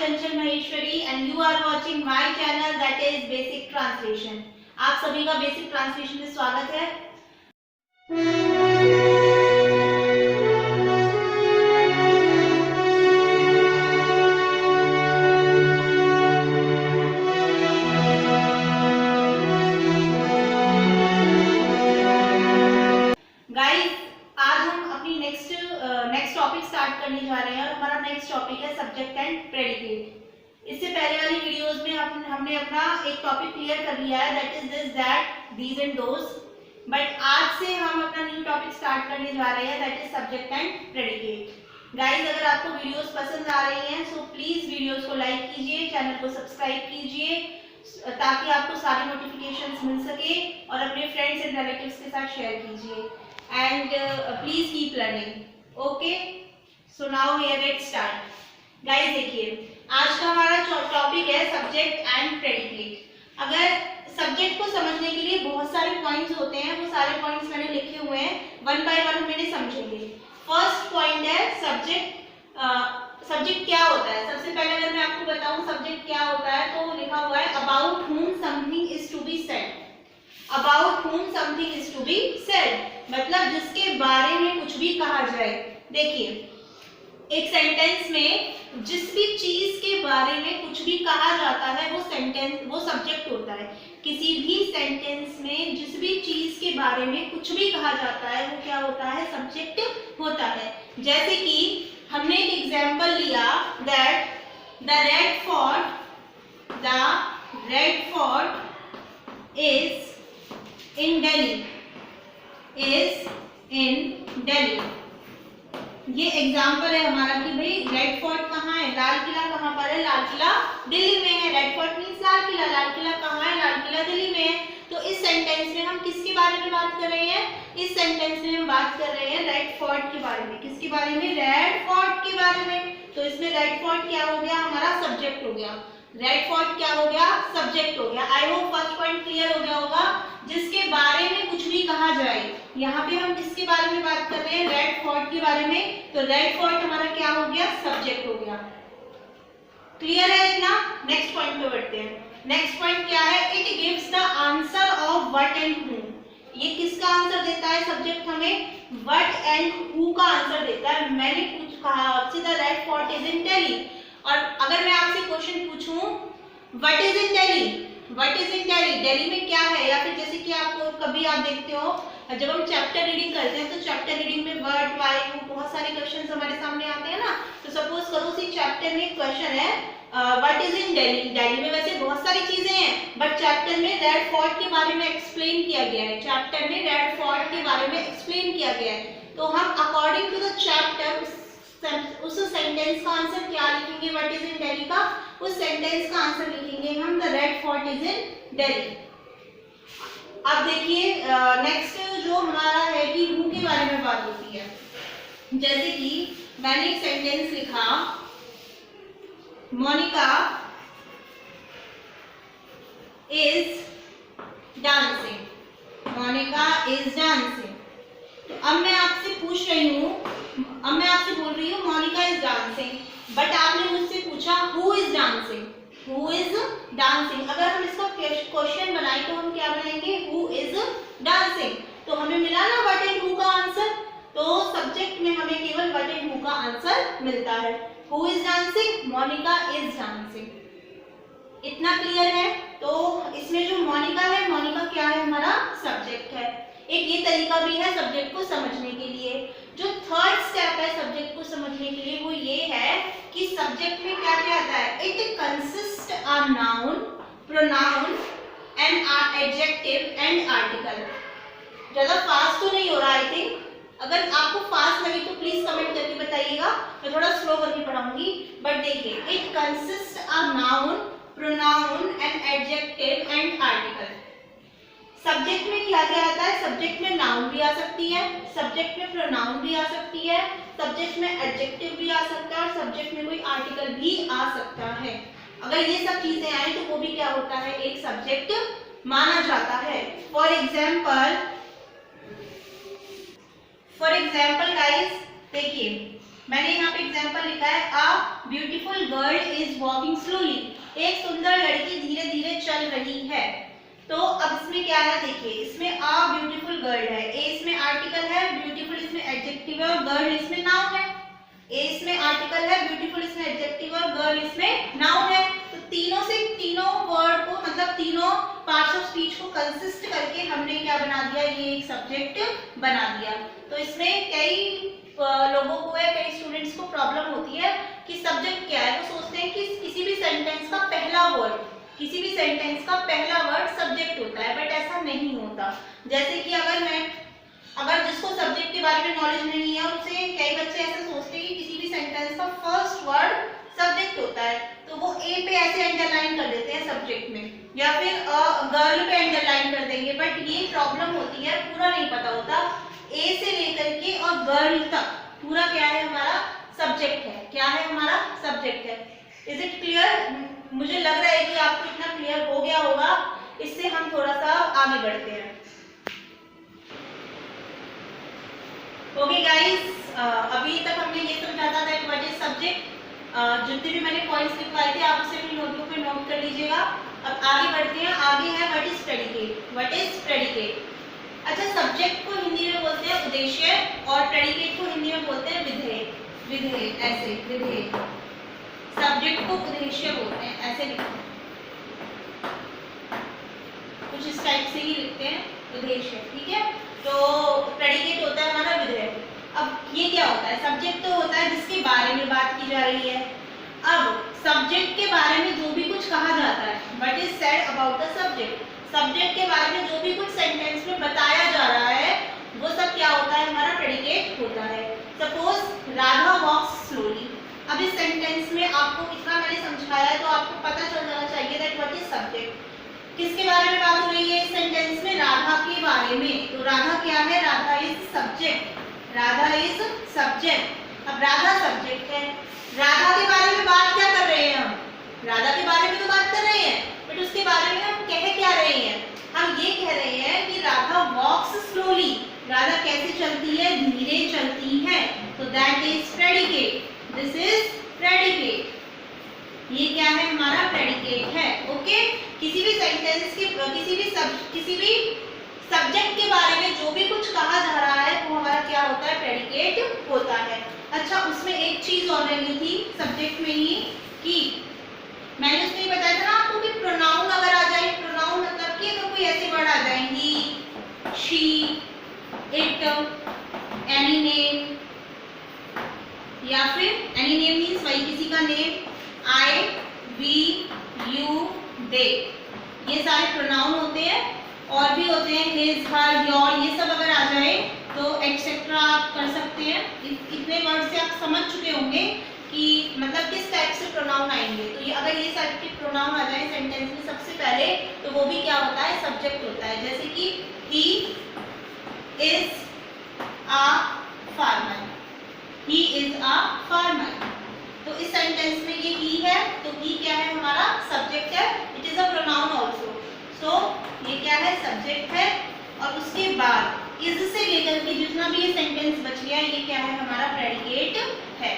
Chanchal Maheshwari and you are watching my channel that is Basic Translation. आप सभी का basic translation में स्वागत है। नेक्स्ट टॉपिक स्टार्ट करने जा रहे हैं और हमारा नेक्स्ट टॉपिक है सब्जेक्ट एंड प्रेडिकेट। इससे पहले वाली वीडियोस में हमने अपना एक टॉपिक क्लियर कर लिया है, that is this, that, these and those. But आज से हम अपना न्यू टॉपिक स्टार्ट करने जा रहे हैं, that is subject and predicate. Guys, अगर आपको वीडियोस पसंद आ रही हैं सो प्लीज वीडियोस को लाइक कीजिए, चैनल को सब्सक्राइब कीजिए ताकि आपको सारी नोटिफिकेशंस मिल सके और अपने फ्रेंड्स एंड रिलेटिव्स के साथ शेयर कीजिए। And please keep learning. Okay, so now here let's start. Guys देखिए, आज का हमारा टॉपिक है सब्जेक्ट एंड प्रेडिकेट। अगर सब्जेक्ट को समझने के लिए बहुत सारे पॉइंट्स होते हैं, वो सारे पॉइंट्स मैंने लिखे हुए हैं, वन बाय वन हम इन्हें समझेंगे। फर्स्ट पॉइंट है सब्जेक्ट। सब्जेक्ट क्या होता है? सबसे पहले अगर मैं आपको बताऊं सब्जेक्ट क्या होता है तो लिखा हुआ है about whom something is to be said। About whom something is to be said मतलब जिसके बारे में कुछ भी कहा जाए। देखिए, एक सेंटेंस में जिस भी चीज के बारे में कुछ भी कहा जाता है वो सब्जेक्ट होता है। किसी भी सेंटेंस में जिस भी चीज के बारे में कुछ भी कहा जाता है वो क्या होता है? सब्जेक्ट होता है। जैसे कि हमने एक एग्जाम्पल लिया that the red fort is in Delhi. ये एग्जाम्पल है हमारा कि भाई रेड फोर्ट कहाँ है, लाल किला कहाँ पर है, लाल किला दिल्ली में है। Red fort means Lal Qila कहाँ है, लाल किला दिल्ली में है। तो इस सेंटेंस में हम किसके बारे में बात कर रहे हैं? इस सेंटेंस में हम बात कर रहे हैं रेड फोर्ट के बारे में। किसके बारे में? रेड फोर्ट के बारे में। तो इसमें रेड फोर्ट क्या हो गया? हमारा सब्जेक्ट हो गया। रेड फोर्ट क्या हो गया? सब्जेक्ट हो गया। I hope first point clear हो गया होगा। जिसके बारे में कुछ भी कहा जाए, यहाँ पे हम किसके बारे में बात कर रहे हैं? रेड फोर्ट के बारे में। तो रेड फोर्ट हमारा क्या हो गया? सब्जेक्ट हो गया। क्लियर है इतना? नेक्स्ट पॉइंट पे बढ़ते हैं। नेक्स्ट पॉइंट क्या है? It gives the answer of what and who. ये किसका आंसर देता है? सब्जेक्ट हमें व्हाट एंड हु का आंसर देता है। मैंने कहा आपसे the red fort is in Delhi, और अगर मैं आपसे क्वेश्चन पूछूं what is in Delhi, what is in Delhi, Delhi में क्या है? या फिर जैसे कि आपको कभी आप देखते हो जब हम चैप्टर रीडिंग करते हैं तो चैप्टर रीडिंग में वर्ड वाई बहुत सारे क्वेश्चंस हमारे सामने आते हैं ना। तो सपोज करो उसी चैप्टर में क्वेश्चन है what is in Delhi. Delhi में वैसे बहुत सारी चीजें हैं बट चैप्टर में रेड फोर्ट के बारे में एक्सप्लेन किया गया है। चैप्टर में रेड फोर्ट के बारे में एक्सप्लेन किया गया है। तो हम अकॉर्डिंग टू द चैप्टर उस सेंटेंस का आंसर क्या लिखेंगे? व्हाट इज इन दिल्ली का उस सेंटेंस का आंसर लिखेंगे हम the red fort is in Delhi. अब देखिए नेक्स्ट जो हमारा है कि हु के बारे में बात होती है। जैसे कि मैंने एक सेंटेंस लिखा Monica is dancing. Monica is dancing. तो अब मैं आपसे पूछ रही हूँ, अब मैं आपसे बोल रही हूँ मोनिका इज डांसिंग, बट आपने मुझसे पूछा who is dancing. Who is dancing अगर हम इसका क्वेश्चन बनाए तो हम क्या बनाएंगे? Who is dancing. तो हमें मिला ना व्हाट एंड हु का आंसर। तो सब्जेक्ट में हमें केवल व्हाट एंड हु का आंसर मिलता है। Who is dancing, Monica is dancing. इतना क्लियर है? तो इसमें जो मोनिका है, मोनिका क्या है? हमारा सब्जेक्ट है। एक ये तरीका भी है सब्जेक्ट को समझने के लिए। जो थर्ड स्टेप है सब्जेक्ट को समझने के लिए वो ये है कि सब्जेक्ट में क्या क्या आता है? It consist of noun, pronoun and adjective and article. ज्यादा फास्ट तो नहीं हो रहा आई थिंक? अगर आपको फास्ट लगे तो प्लीज कमेंट करके बताइएगा, मैं थोड़ा स्लो करके पढ़ाऊंगी। बट देखिए, it consist of noun, pronoun and adjective and article. Subject में क्या क्या आता है? सब्जेक्ट में नाउन भी आ सकती है, सब्जेक्ट में प्रोनाउन भी आ सकती है, सब्जेक्ट में एडजेक्टिव भी आ सकता है और सब्जेक्ट में कोई आर्टिकल भी आ सकता है। अगर ये सब चीजें आए तो वो भी क्या होता है? एक सब्जेक्ट माना जाता है। फॉर एग्जाम्पल गाइस, देखिए मैंने यहाँ पे एग्जाम्पल लिखा है a beautiful girl is walking slowly, एक सुंदर लड़की धीरे धीरे चल रही है। तो अब इसमें क्या है, देखिए इसमें अ ब्यूटीफुल गर्ल है, ए इसमें आर्टिकल है, ब्यूटीफुल इसमें एडजेक्टिव है और गर्ल इसमें नाउन है। ए इसमें आर्टिकल है, ब्यूटीफुल इसमें एडजेक्टिव और गर्ल इसमें नाउन है। तो तीनों वर्ड को मतलब तीनों पार्ट्स ऑफ स्पीच को कंसिस्ट करके हमने क्या बना दिया, ये एक सब्जेक्ट बना दिया। तो इसमें कई लोगों को है, कई स्टूडेंट्स को प्रॉब्लम होती है कि सब्जेक्ट क्या है। वो सोचते हैं कि किसी भी सेंटेंस का पहला वर्ड सब्जेक्ट होता है, बट ऐसा नहीं होता। जैसे कि अगर जिसको सब्जेक्ट के बारे में नॉलेज नहीं है, उससे कई बच्चे ऐसा सोचते हैं कि किसी भी सेंटेंस का फर्स्ट वर्ड सब्जेक्ट होता है, तो वो ए पे ऐसे अंडरलाइन कर देते हैं सब्जेक्ट में, या फिर गर्ल पे अंडरलाइन कर देंगे। बट ये प्रॉब्लम होती है, पूरा नहीं पता होता। ए से लेकर के और गर्ल तक पूरा क्या है, हमारा सब्जेक्ट है। क्या है, हमारा सब्जेक्ट है। Is it clear? मुझे लग रहा है कि आपको इतना क्लियर हो गया होगा। इससे हम थोड़ा सा आगे बढ़ते हैं। ओके गाइस, अभी तक हमने ये समझा था दैट व्हाट इज सब्जेक्ट। जितने भी मैंने पॉइंट्स लिखवाए थे आप उसे अपनी नोटबुक पे नोट कर लीजिएगा। अब आगे बढ़ते हैं। आगे है what is predicate. What is predicate? अच्छा, सब्जेक्ट को हिंदी में बोलते हैं उद्देश्य और प्रेडिकेट को हिंदी में बोलते हैं विधेय। विधेय, ऐसे विधेय। सब्जेक्ट को उद्देश्य बोलते हैं, ऐसे लिखते हैं, कुछ इस टाइप से ही लिखते हैं, उद्देश्य। ठीक है, तो प्रेडिकेट होता है हमारा विधेय। अब ये क्या होता है? सब्जेक्ट तो होता है जिसके बारे में बात की जा रही है। अब सब्जेक्ट के बारे में जो भी कुछ कहा जाता है, what is said about the subject, subject के बारे में जो भी कुछ सेंटेंस में बताया जा रहा है, वो सब क्या होता है, हमारा प्रेडिकेट होता है। सपोज राधा वॉक्स स्लोली। अब इस सेंटेंस में आपको इतना मैंने समझाया तो आपको पता चल जाना चाहिए दैट व्हाट इज सब्जेक्ट। किसके बारे में बात हो रही है इस सेंटेंस में? राधा के बारे में। तो राधा क्या है? Radha is subject. Radha is subject. अब राधा सब्जेक्ट है, राधा के बारे में बात क्या कर रहे हैं हम? राधा के बारे में तो बात कर रहे हैं, बट उसके बारे में हम कह क्या रहे हैं? हम ये कह रहे हैं कि राधा वॉक्स स्लोली। राधा कैसे चलती है? धीरे चलती है। तो that is predicate. This is predicate. ये क्या है? हमारा प्रेडिकेट है। ओके, किसी भी सेंटेंस के किसी भी सब्जेक्ट के बारे में जो भी कुछ कहा जा रहा है वो हमारा क्या होता है? प्रेडिकेट होता है। अच्छा, उसमें एक चीज और लगी थी सब्जेक्ट में ही कि मैंने उसमें बताया था ना आपको कि प्रोनाउन अगर आ जाए, प्रोनाउन मतलब कि अगर कोई ऐसे वर्ड आ जाए, ही, शी, इट, एनी नेम, या फिर एनी नेम मीन्स वही किसी का नेम, आई, वी, यू, दे, ये सारे प्रोनाउन होते हैं। और भी होते हैं हिज, हर, योर, ये सब अगर आ जाए तो एक्सेट्रा आप कर सकते हैं। इतने वर्ड से आप समझ चुके होंगे कि मतलब किस टाइप से प्रोनाउन आएंगे। तो ये अगर ये सारे के प्रोनाउन आ जाए सेंटेंस में सबसे पहले, तो वो भी क्या होता है? सब्जेक्ट होता है। जैसे कि he is a farmer. He is a farmer. तो इस सेंटेंस में ये ही है, तो ही क्या है? हमारा सब्जेक्ट है। It is a pronoun also. So ये क्या है? सब्जेक्ट है। और उसके बाद इज से लेकर के जितना भी ये सेंटेंस बच गया, ये क्या है? हमारा प्रेडिकेट है।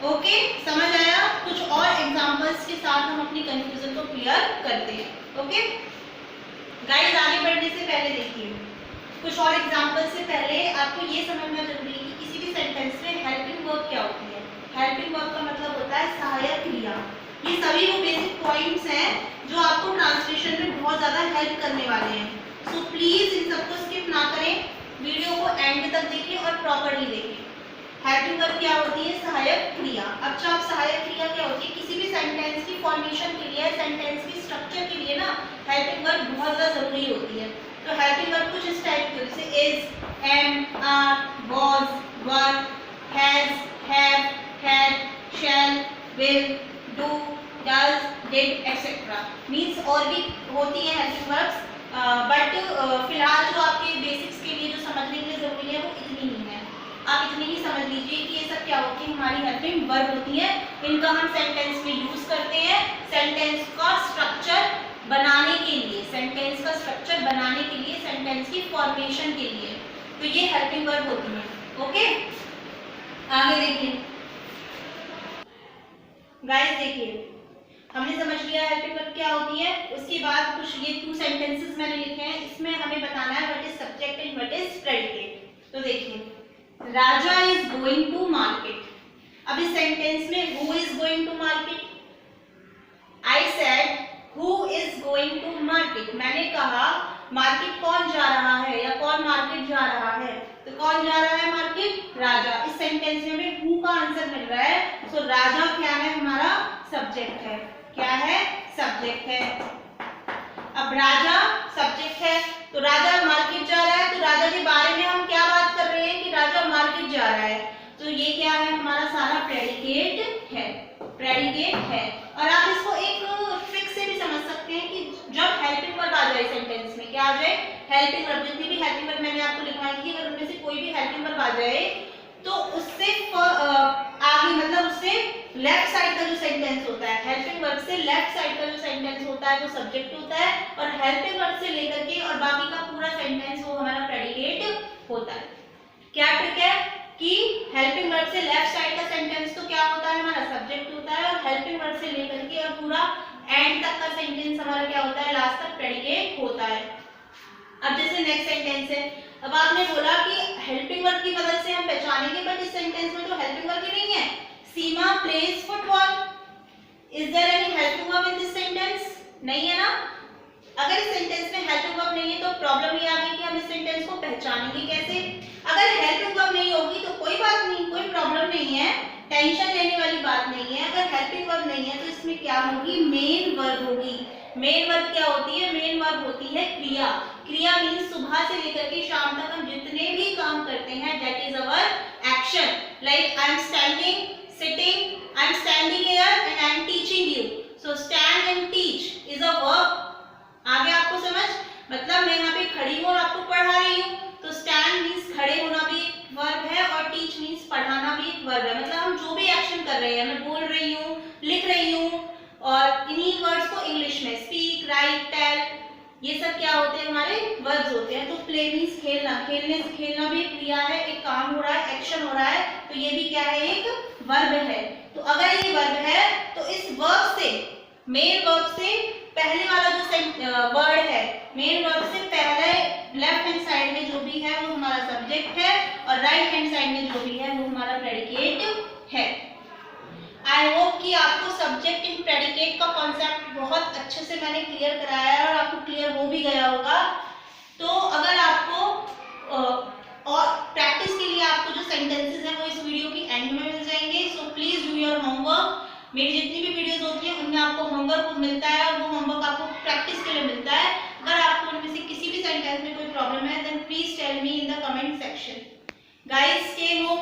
ओके, समझ आया? कुछ और एग्जांपल्स के साथ हम अपनी कंफ्यूजन को क्लियर करते हैं। ओके गाइस, आगे बढ़ने से पहले देखिए, कुछ और एग्जांपल्स से पहले आपको ये समझना जरूरी है कि किसी भी सेंटेंस में हेल्पिंग वर्ब क्या होती है। हेल्पिंग वर्ब का मतलब होता है सहायक क्रिया। ये सभी वो बेसिक पॉइंट्स हैं जो आपको ट्रांसलेशन में बहुत ज्यादा हेल्प करने वाले हैं। सो प्लीज इन सबको स्किप ना करें, वीडियो को एंड तक देखिए और प्रॉपर्ली देखिए। हेल्पिंग वर्ब क्या होती है? सहायक क्रिया। अच्छा, अब सहायक क्रिया क्या होती है? किसी भी सेंटेंस की फॉर्मेशन के लिए, सेंटेंस की स्ट्रक्चर के लिए ना हेल्पिंग वर्ब बहुत ज्यादा जरूरी होती है। तो हेल्पिंग वर्ब कुछ इस टाइप की होती है, is, am, are, was, were, has, have, had, shall, will, do, does, did, etcetera. Means और भी होती है हेल्पिंग वर्ब्स, बट फिलहाल जो आपके बेसिक्स के लिए जो समझने के लिए जरूरी है वो इतनी ही है। आप इतनी ही समझ लीजिए कि ये सब क्या होती है? हमारी हेल्पिंग वर्ब होती है। इनका हम सेंटेंस में यूज करते हैं सेंटेंस का स्ट्रक्चर बनाने के लिए, सेंटेंस का स्ट्रक्चर बनाने के लिए, सेंटेंस की फॉर्मेशन के लिए। तो ये हेल्पिंग वर्ब होती है। ओके, आगे देखिए। गाइस देखिए, हमने समझ लिया हेल्पिंग वर्ब क्या होती है। उसके बाद कुछ ये 2 सेंटेंसेस मैंने लिखे हैं, इसमें हमें बताना है what is subject and what is predicate. तो देखिए, Raja is going to market. अब इस सेंटेंस में who is going to market, I said who is going to market. मैंने कहा मार्केट कौन जा रहा है या कौन मार्केट जा रहा है, तो कौन जा रहा है मार्केट, राजा। इस सेंटेंस में हमें हु का आंसर मिल रहा है। सो राजा क्या है, हमारा सब्जेक्ट है। क्या है, सब्जेक्ट है। अब राजा सब्जेक्ट है, तो राजा मार्केट जा रहा है, तो राजा के बारे में हम क्या बात कर रहे हैं कि राजा मार्केट जा रहा है, तो ये क्या है, हमारा सारा प्रेडिकेट है। प्रेडिकेट है। और आप इसको एक ट्रिक से भी समझ सकते हैं कि जब हेल्पिंग वर्ब आ जाए सेंटेंस में, क्या आ जाए, हेल्पिंग वर्ब। जितनी भी हेल्पिंग वर्ब मैंने आपको लिखवाई थी, अगर उनमें से कोई भी हेल्पिंग वर्ब आ जाए तो उससे आगे, मतलब उससे लेफ्ट साइड का जो सेंटेंस होता है, हेल्पिंग वर्ब से लेफ्ट साइड का जो सेंटेंस होता है वो सब्जेक्ट होता है, और हेल्पिंग वर्ब से लेकर के और बाकी का पूरा सेंटेंस वो हमारा प्रेडिकेट होता है। क्या ट्रिक है कि हेल्पिंग वर्ब से लेफ्ट साइड का सेंटेंस तो क्या होता है, हमारा सब्जेक्ट होता है, और हेल्पिंग वर्ब से लेकर के और पूरा एंड तक का सेंटेंस हमारा क्या होता है, लास्ट तक प्रेडिकेट होता है। अब जैसे नेक्स्ट सेंटेंस है, अब आपने बोला कि हेल्पिंग वर्ब की मदद से हम पहचानेंगे, बट इस सेंटेंस में तो हेल्पिंग वर्ब ही नहीं है। Seema plays football, is there any helping verb in this sentence, नहीं है ना। अगर इस सेंटेंस में हेल्पिंग वर्ब नहीं है तो प्रॉब्लम ये आ गई कि हम इस सेंटेंस को पहचानेंगे कैसे। अगर हेल्पिंग वर्ब नहीं होगी तो कोई बात नहीं, कोई प्रॉब्लम नहीं है, टेंशन लेने वाली बात नहीं है। अगर हेल्पिंग वर्ब नहीं है तो इसमें क्या होगी, मेन वर्ब होगी। मेन वर्ब क्या होती है, मेन वर्ब होती है क्रिया। क्रिया मीन्स सुबह से लेकर के शाम तक हम जितने भी काम करते हैं, that is our action. Like I am standing, sitting, I am standing here and I am teaching you. So stand and teach is a verb. आगे आपको समझ, मतलब मैं यहाँ पे खड़ी हूँ और आपको पढ़ा रही हूँ, तो स्टैंड मीन्स खड़े होना भी एक वर्ब है, और टीच मीन्स पढ़ाना भी एक वर्ब है। मतलब हम जो भी एक्शन कर रहे हैं, मैं बोल रही हूँ, लिख रही हूँ, और इन्हीं वर्ड्स को इंग्लिश में स्पीक, राइट, टेल, ये सब क्या होते हैं, हमारे वर्ब्स होते हैं। तो प्ले मीन्स खेलना, खेलने से खेलना भी क्रिया है, एक काम हो रहा है, एक्शन हो रहा है, तो ये भी क्या है, एक वर्ब है। तो अगर ये वर्ब है तो इस वर्ब से, मेन वर्ब से पहले वाला जो वर्ड है, मेन वर्ब से पहले लेफ्ट हैंड साइड में जो भी है वो हमारा सब्जेक्ट है, और राइट हैंड साइड में जो भी है वो हमारा प्रेडिकेट है। आई होप कि आपको सब्जेक्ट एंड प्रेडिकेट का कॉन्सेप्ट बहुत अच्छे से मैंने क्लियर कराया है और आपको क्लियर हो भी गया होगा। तो अगर आपको और प्रैक्टिस के लिए आपको जो सेंटेंसेस हैं वो इस वीडियो की एंड में मिल जाएंगे। So please do your homework. मेरी जितनी भी वीडियोस होती हैं उनमें आपको होमवर्क मिलता है, और वो होमवर्क आपको प्रैक्टिस के लिए मिलता है। अगर आपको उनमें से किसी भी सेंटेंस में कोई प्रॉब्लम है, then please tell me in the comment section. Guys, stay home.